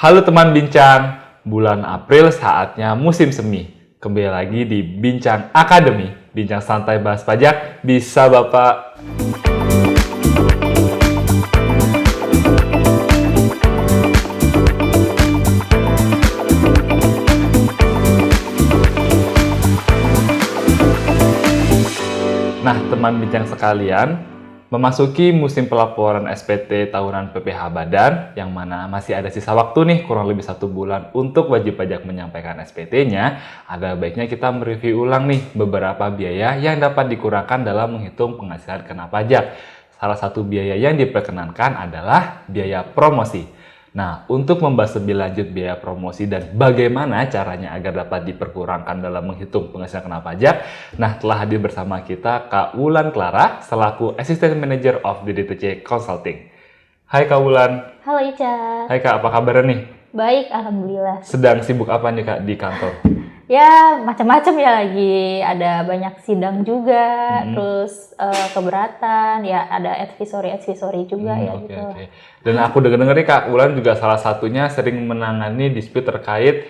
Halo teman bincang, bulan April saatnya musim semi. Kembali lagi di Bincang Akademi, bincang santai bahas pajak, bisa Bapak. Nah, teman bincang sekalian, memasuki musim pelaporan SPT tahunan PPh Badan, yang mana masih ada sisa waktu nih, kurang lebih 1 bulan untuk wajib pajak menyampaikan SPT-nya, ada baiknya kita mereview ulang nih beberapa biaya yang dapat dikurangkan dalam menghitung penghasilan kena pajak. Salah satu biaya yang diperkenankan adalah biaya promosi. Nah, untuk membahas lebih lanjut biaya promosi dan bagaimana caranya agar dapat diperkurangkan dalam menghitung penghasilan kena pajak, nah telah hadir bersama kita Kak Wulan Clara selaku Assistant Manager of DDTC Consulting. Hai Kak Wulan. Halo Ica. Hai Kak, apa kabar nih? Baik, alhamdulillah. Sedang sibuk apa nih Kak di kantor? Ya, macam-macam ya, lagi ada banyak sidang juga, terus keberatan, ya ada advisory juga ya Oke, gitu. oke. Dan aku dengar nih Kak Wulan juga salah satunya sering menangani dispute terkait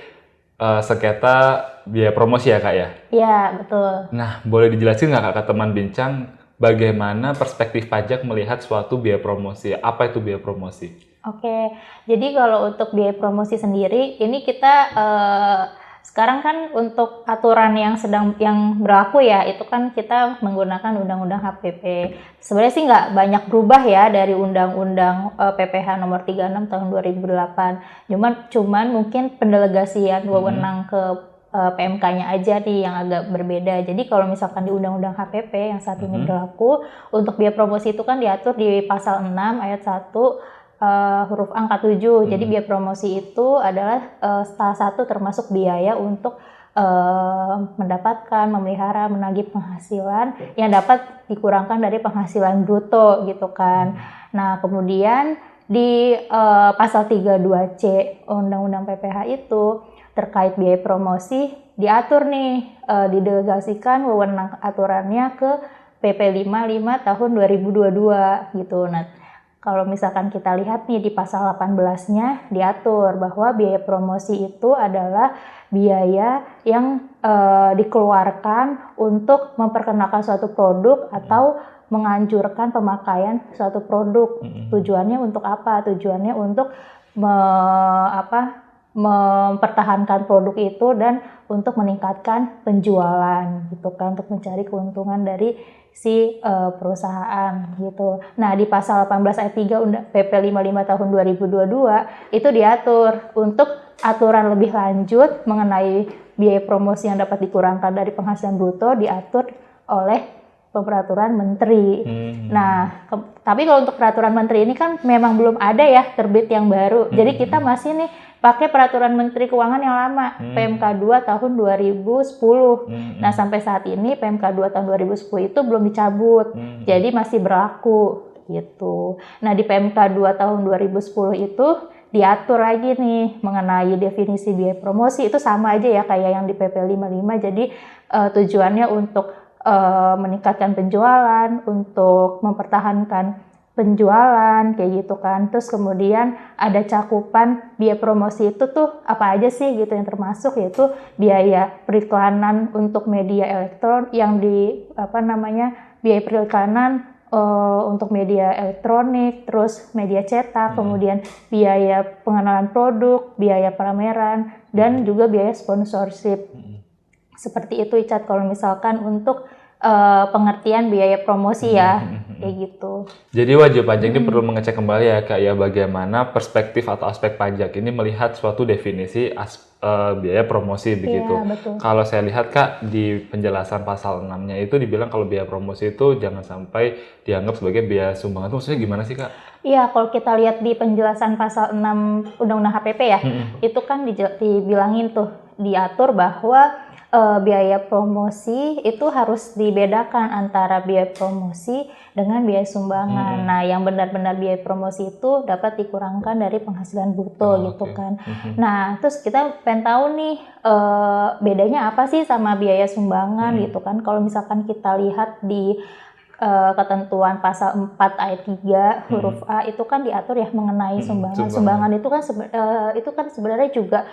sengketa biaya promosi ya Kak ya? Ya, betul. Nah, boleh dijelasin nggak Kak ke teman bincang bagaimana perspektif pajak melihat suatu biaya promosi? Apa itu biaya promosi? Oke, jadi kalau untuk biaya promosi sendiri, ini kita sekarang kan untuk aturan yang berlaku ya, itu kan kita menggunakan Undang-Undang HPP. Sebenarnya sih nggak banyak berubah ya dari Undang-Undang PPh nomor 36 tahun 2008. Cuman mungkin pendelegasian wewenang ke PMK-nya aja nih yang agak berbeda. Jadi kalau misalkan di Undang-Undang HPP yang saat ini berlaku, untuk biaya promosi itu kan diatur di pasal 6 ayat 1 huruf angka 7. Jadi biaya promosi itu adalah salah satu termasuk biaya untuk mendapatkan, memelihara, menagih penghasilan yang dapat dikurangkan dari penghasilan bruto gitu kan. Nah, kemudian di pasal 32C Undang-Undang PPh itu terkait biaya promosi diatur nih, didelegasikan wewenang aturannya ke PP 55 tahun 2022 gitu. Nah, kalau misalkan kita lihat nih di pasal 18-nya diatur bahwa biaya promosi itu adalah biaya yang dikeluarkan untuk memperkenalkan suatu produk atau menganjurkan pemakaian suatu produk. Tujuannya untuk apa? Tujuannya untuk mempertahankan produk itu dan untuk meningkatkan penjualan gitu kan, untuk mencari keuntungan dari si perusahaan gitu. Nah, di pasal 18 ayat 3 PP 55 tahun 2022 itu diatur untuk aturan lebih lanjut mengenai biaya promosi yang dapat dikurangkan dari penghasilan bruto diatur oleh peraturan menteri. Nah, tapi kalau untuk peraturan menteri ini kan memang belum ada ya terbit yang baru. Jadi kita masih nih pakai peraturan Menteri Keuangan yang lama, PMK 2 tahun 2010. Nah, sampai saat ini PMK 2 tahun 2010 itu belum dicabut. Jadi masih berlaku gitu. Nah, di PMK 2 tahun 2010 itu diatur lagi nih mengenai definisi biaya promosi, itu sama aja ya kayak yang di PP 55. Jadi tujuannya untuk meningkatkan penjualan, untuk mempertahankan penjualan kayak gitu kan. Terus kemudian ada cakupan biaya promosi itu tuh apa aja sih gitu yang termasuk, yaitu biaya periklanan untuk media elektron yang biaya periklanan untuk media elektronik, terus media cetak, kemudian biaya pengenalan produk, biaya pameran, dan juga biaya sponsorship. Seperti itu Icat kalau misalkan untuk pengertian biaya promosi ya, kayak gitu. Jadi wajib pajak ini perlu mengecek kembali ya Kak ya, bagaimana perspektif atau aspek pajak ini melihat suatu definisi biaya promosi begitu. Iya, betul. Kalau saya lihat Kak di penjelasan pasal 6-nya itu dibilang kalau biaya promosi itu jangan sampai dianggap sebagai biaya sumbangan. Itu maksudnya gimana sih Kak? Iya, kalau kita lihat di penjelasan pasal 6 Undang-Undang HPP ya, itu kan dibilangin tuh, diatur bahwa biaya promosi itu harus dibedakan antara biaya promosi dengan biaya sumbangan. Nah, yang benar-benar biaya promosi itu dapat dikurangkan dari penghasilan bruto gitu kan. Nah, terus kita pengen tahu nih bedanya apa sih sama biaya sumbangan gitu kan. Kalau misalkan kita lihat di ketentuan pasal 4 ayat 3 huruf A itu kan diatur ya mengenai sumbangan. Sumbangan itu kan sebenarnya juga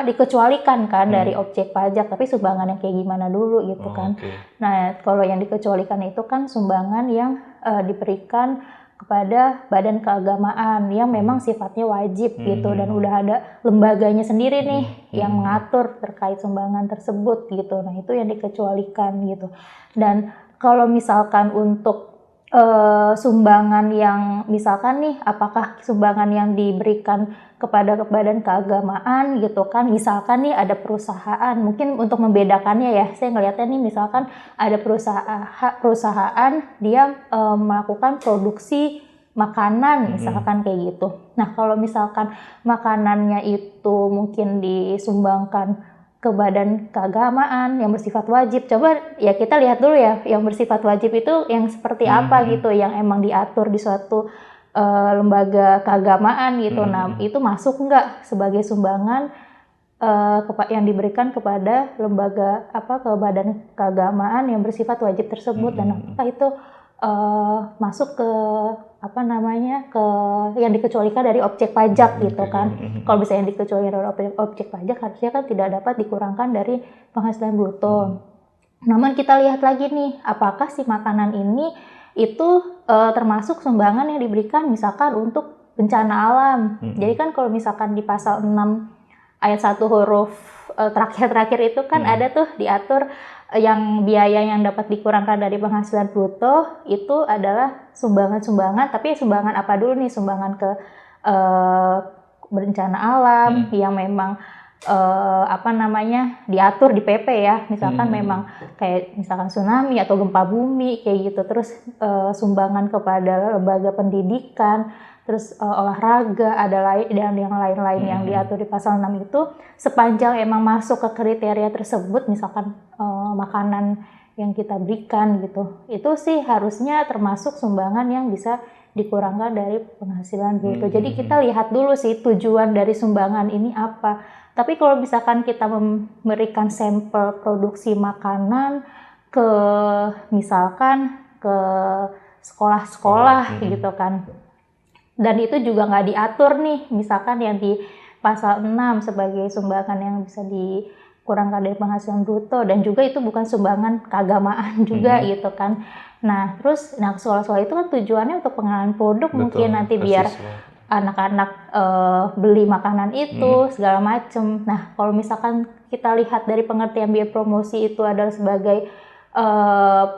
dikecualikan kan dari objek pajak, tapi sumbangan yang kayak gimana dulu gitu kan. Okay. Nah, kalau yang dikecualikan itu kan sumbangan yang diberikan kepada badan keagamaan yang memang sifatnya wajib gitu, dan udah ada lembaganya sendiri nih yang mengatur terkait sumbangan tersebut gitu. Nah, itu yang dikecualikan gitu. Dan kalau misalkan untuk sumbangan yang misalkan nih, apakah sumbangan yang diberikan kepada badan keagamaan gitu kan, misalkan nih ada perusahaan, mungkin untuk membedakannya ya, saya ngelihatnya nih misalkan ada perusahaan dia melakukan produksi makanan misalkan kayak gitu. Nah, kalau misalkan makanannya itu mungkin disumbangkan ke badan keagamaan yang bersifat wajib, coba ya kita lihat dulu ya yang bersifat wajib itu yang seperti apa gitu, yang emang diatur di suatu lembaga keagamaan gitu. Nah, itu masuk nggak sebagai sumbangan yang diberikan kepada lembaga ke badan keagamaan yang bersifat wajib tersebut, dan apakah itu masuk ke ke yang dikecualikan dari objek pajak gitu kan. Kalau misalnya dikecualikan dari objek pajak, harusnya kan tidak dapat dikurangkan dari penghasilan bruto. Namun kita lihat lagi nih, apakah si makanan ini itu termasuk sumbangan yang diberikan misalkan untuk bencana alam. Jadi kan kalau misalkan di pasal 6 ayat 1 huruf terakhir itu kan ada tuh diatur yang biaya yang dapat dikurangkan dari penghasilan bruto itu adalah sumbangan-sumbangan, tapi sumbangan apa dulu nih? Sumbangan ke bencana alam yang memang diatur di PP ya, misalkan memang kayak misalkan tsunami atau gempa bumi kayak gitu. Terus sumbangan kepada lembaga pendidikan, terus olahraga, dan yang lain-lain yang diatur di pasal 6 itu, sepanjang emang masuk ke kriteria tersebut, misalkan makanan yang kita berikan gitu, itu sih harusnya termasuk sumbangan yang bisa dikurangkan dari penghasilan bruto. Jadi kita lihat dulu sih tujuan dari sumbangan ini apa. Tapi kalau misalkan kita memberikan sampel produksi makanan ke misalkan ke sekolah-sekolah gitu kan, dan itu juga nggak diatur nih, misalkan yang di pasal 6 sebagai sumbangan yang bisa dikurangkan dari penghasilan bruto, dan juga itu bukan sumbangan keagamaan juga gitu kan. Nah, terus sekolah-sekolah itu kan tujuannya untuk pengenalan produk. Betul, mungkin nanti biar anak-anak beli makanan itu segala macem. Nah, kalau misalkan kita lihat dari pengertian biaya promosi itu adalah sebagai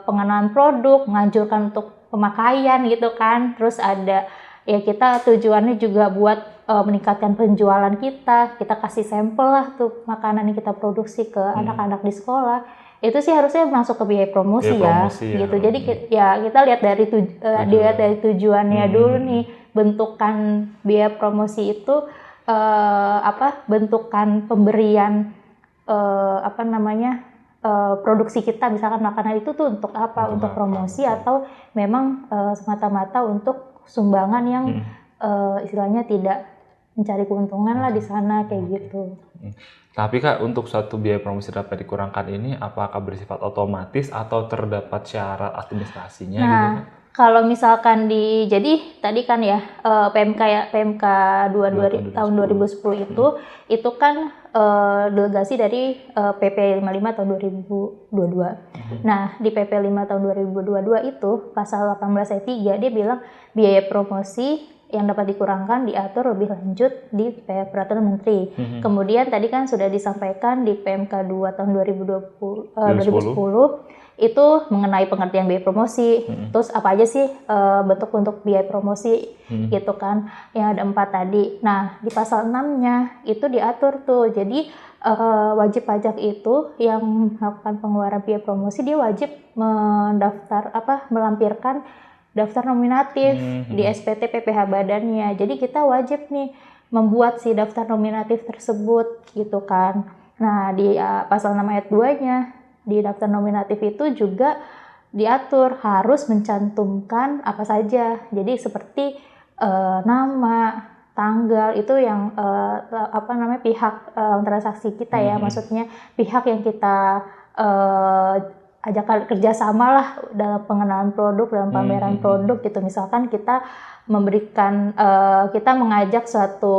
pengenalan produk, menganjurkan untuk pemakaian gitu kan. Terus ada ya kita tujuannya juga buat meningkatkan penjualan kita kasih sampel lah tuh makanan yang kita produksi ke anak-anak di sekolah. Itu sih harusnya masuk ke biaya promosi ya. Gitu. Jadi ya kita lihat dari tujuannya dulu nih, bentukan biaya promosi itu bentukan pemberian produksi kita, misalkan makanan itu tuh untuk apa? Untuk promosi atau memang semata-mata untuk sumbangan yang istilahnya tidak mencari keuntungan lah di sana kayak gitu. Tapi Kak, untuk suatu biaya promosi dapat dikurangkan ini apakah bersifat otomatis atau terdapat syarat administrasinya gitu Kak? Kalau misalkan jadi tadi kan ya PMK 22 tahun 2010 itu kan delegasi dari PP 55 tahun 2022. Nah, di PP 5 tahun 2022 itu pasal 18 ayat 3 dia bilang biaya promosi yang dapat dikurangkan diatur lebih lanjut di Peraturan Menteri. Kemudian tadi kan sudah disampaikan di PMK 2 tahun 2010 itu mengenai pengertian biaya promosi. Terus apa aja sih bentuk biaya promosi gitu kan, yang ada 4 tadi. Nah, di pasal 6-nya itu diatur tuh. Jadi wajib pajak itu yang melakukan pengeluaran biaya promosi dia wajib melampirkan daftar nominatif di SPT PPh badannya. Jadi kita wajib nih membuat si daftar nominatif tersebut gitu kan. Nah, di pasal 6 ayat 2-nya di daftar nominatif itu juga diatur harus mencantumkan apa saja. Jadi seperti nama, tanggal itu yang pihak transaksi kita ya, maksudnya pihak yang kita ajak kerjasama lah dalam pengenalan produk, dalam pameran produk gitu. Misalkan kita kita mengajak suatu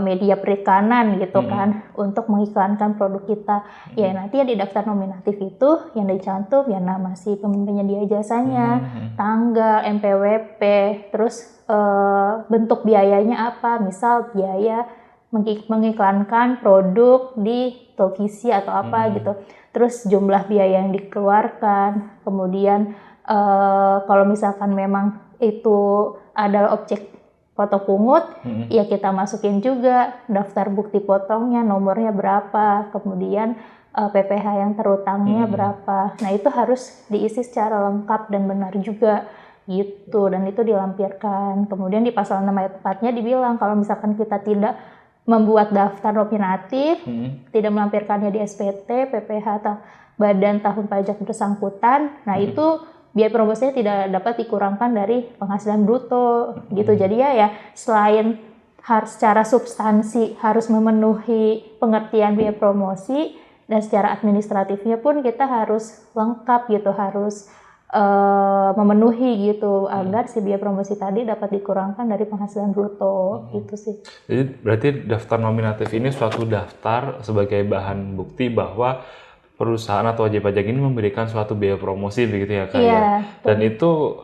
media perikanan gitu kan untuk mengiklankan produk kita. Ya nanti ya di daftar nominatif itu yang dicantum ya nama si penyedia jasanya, tanggal, NPWP, terus bentuk biayanya apa, misal biaya mengiklankan produk di televisi atau apa gitu. Terus jumlah biaya yang dikeluarkan, kemudian kalau misalkan memang itu adalah objek foto pungut, ya kita masukin juga daftar bukti potongnya, nomornya berapa, kemudian PPh yang terutangnya berapa. Nah itu harus diisi secara lengkap dan benar juga gitu, dan itu dilampirkan. Kemudian di pasal 6 ayat 4-nya dibilang kalau misalkan kita tidak membuat daftar nominatif, tidak melampirkannya di SPT, PPh atau badan tahun pajak bersangkutan, nah itu biaya promosinya tidak dapat dikurangkan dari penghasilan bruto gitu. Jadi ya selain harus secara substansi harus memenuhi pengertian biaya promosi, dan secara administratifnya pun kita harus lengkap gitu, harus memenuhi gitu agar si biaya promosi tadi dapat dikurangkan dari penghasilan bruto gitu sih. Jadi berarti daftar nominatif ini suatu daftar sebagai bahan bukti bahwa perusahaan atau wajib pajak ini memberikan suatu biaya promosi begitu ya Kak ya. Dan itu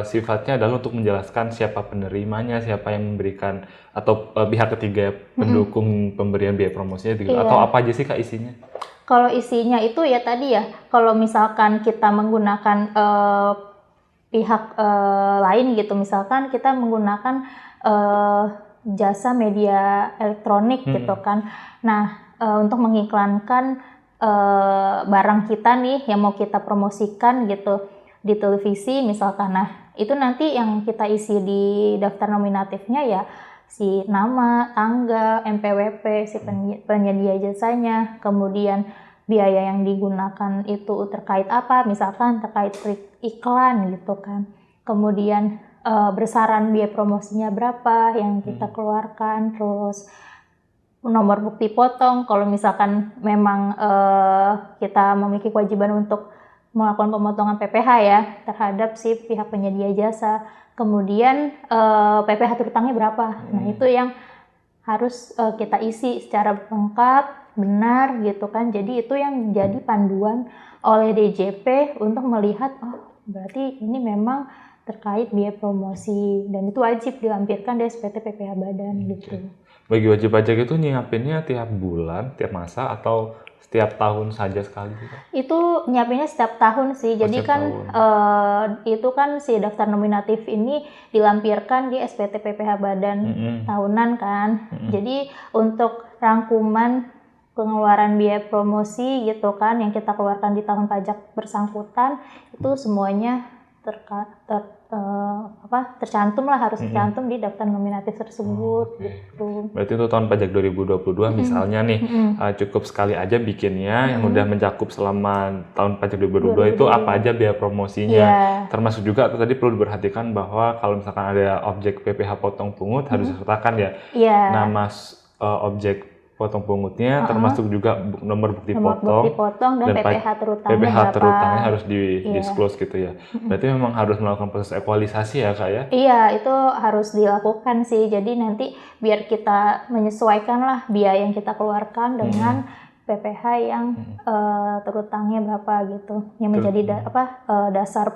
sifatnya adalah untuk menjelaskan siapa penerimanya, siapa yang memberikan, atau pihak ketiga pendukung pemberian biaya promosinya begitu. Atau apa aja sih Kak isinya? Kalau isinya itu ya tadi ya, kalau misalkan kita menggunakan pihak lain gitu, misalkan kita menggunakan jasa media elektronik gitu kan. Nah, untuk mengiklankan barang kita nih yang mau kita promosikan gitu di televisi misalkan. Nah, itu nanti yang kita isi di daftar nominatifnya ya si nama, tanggal, NPWP, si penyedia jasanya, kemudian biaya yang digunakan itu terkait apa, misalkan terkait iklan gitu kan. Kemudian besaran biaya promosinya berapa yang kita keluarkan, terus nomor bukti potong kalau misalkan memang kita memiliki kewajiban untuk melakukan pemotongan PPh ya terhadap si pihak penyedia jasa. Kemudian PPh terutangnya berapa. Nah itu yang harus kita isi secara lengkap, benar gitu kan. Jadi itu yang jadi panduan oleh DJP untuk melihat berarti ini memang terkait biaya promosi, dan itu wajib dilampirkan di SPT PPh Badan gitu. Bagi wajib pajak itu nyiapinnya tiap bulan, tiap masa, atau setiap tahun saja sekali? Itu nyiapinnya setiap tahun sih. Jadi kan itu kan si daftar nominatif ini dilampirkan di SPT PPh Badan tahunan kan. Jadi untuk rangkuman pengeluaran biaya promosi gitu kan yang kita keluarkan di tahun pajak bersangkutan itu semuanya tercantum lah, harus tercantum di daftar nominatif tersebut gitu. Berarti untuk tahun pajak 2022 misalnya nih cukup sekali aja bikinnya yang udah mencakup selama tahun pajak 2022 itu apa aja biaya promosinya. Termasuk juga tadi perlu diperhatikan bahwa kalau misalkan ada objek PPh potong pungut harus disertakan ya nama objek potong pungutnya, termasuk juga nomor bukti potong dan PPh terutangnya harus di-disclose gitu ya. Berarti memang harus melakukan proses ekualisasi ya Kak ya? Iya, itu harus dilakukan sih. Jadi nanti biar kita menyesuaikan lah biaya yang kita keluarkan dengan PPh yang terutangnya berapa gitu. Yang menjadi dasar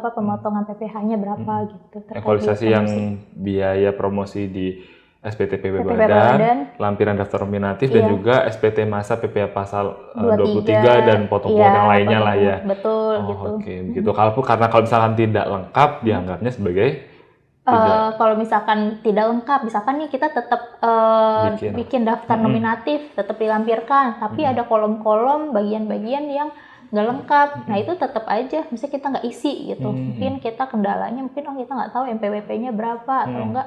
pemotongan PPh-nya berapa gitu. Ekualisasi yang biaya promosi di SPT PPh Badan, lampiran daftar nominatif, dan juga SPT masa PPh pasal 23 dan potong pungut yang lainnya lah ya. Betul gitu. Oke, begitu. Karena kalau misalkan tidak lengkap dianggapnya sebagai kalau misalkan tidak lengkap, misalkan nih kita tetap bikin daftar nominatif, tetap dilampirkan, tapi ada kolom-kolom bagian-bagian yang nggak lengkap. Nah itu tetap aja, misalnya kita nggak isi gitu. Mungkin kita kendalanya, kita nggak tahu NPWP-nya berapa atau enggak.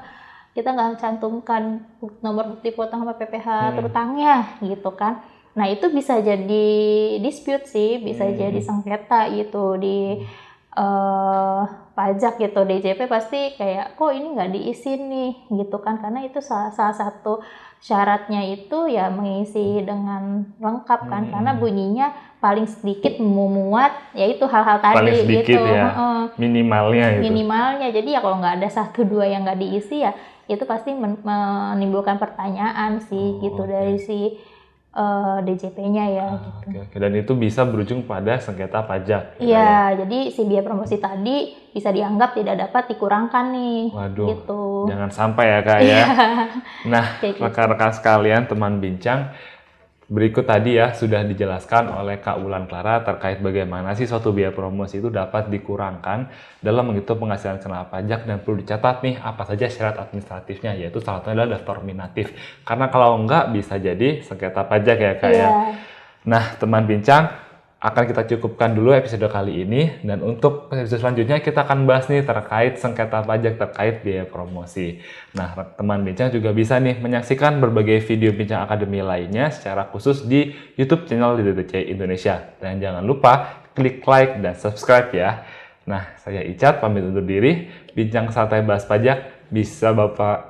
Kita nggak cantumkan nomor bukti potong sama PPh terutangnya gitu kan. Nah itu bisa jadi dispute sih, bisa jadi sengketa gitu di pajak gitu. DJP pasti kayak kok ini nggak diisi nih gitu kan, karena itu salah satu syaratnya itu ya mengisi dengan lengkap kan, karena bunyinya paling sedikit memuat yaitu hal-hal tadi Paling sedikit gitu. ya, minimalnya itu. Minimalnya. Jadi ya kalau nggak ada 1-2 yang nggak diisi ya itu pasti menimbulkan pertanyaan sih gitu dari si DJP-nya ya gitu. Oke. Dan itu bisa berujung pada sengketa pajak. Iya, jadi si biaya promosi tadi bisa dianggap tidak dapat dikurangkan nih. Waduh, gitu. jangan sampai ya Kak ya. Nah, Kayak gitu. rekan-rekan sekalian, teman bincang, berikut tadi ya sudah dijelaskan oleh Kak Wulan Clara terkait bagaimana sih suatu biaya promosi itu dapat dikurangkan dalam menghitung penghasilan kena pajak, dan perlu dicatat nih apa saja syarat administratifnya, yaitu salah satunya adalah daftar nominatif. Karena kalau enggak bisa jadi sengketa pajak ya Kak ya. Nah, teman bincang, akan kita cukupkan dulu episode kali ini, dan untuk episode selanjutnya kita akan bahas nih terkait sengketa pajak terkait biaya promosi. Nah, teman bincang juga bisa nih menyaksikan berbagai video bincang akademi lainnya secara khusus di YouTube channel DDTC Indonesia. Dan jangan lupa klik like dan subscribe ya. Nah, saya Icat pamit undur diri. Bincang santai bahas pajak bisa Bapak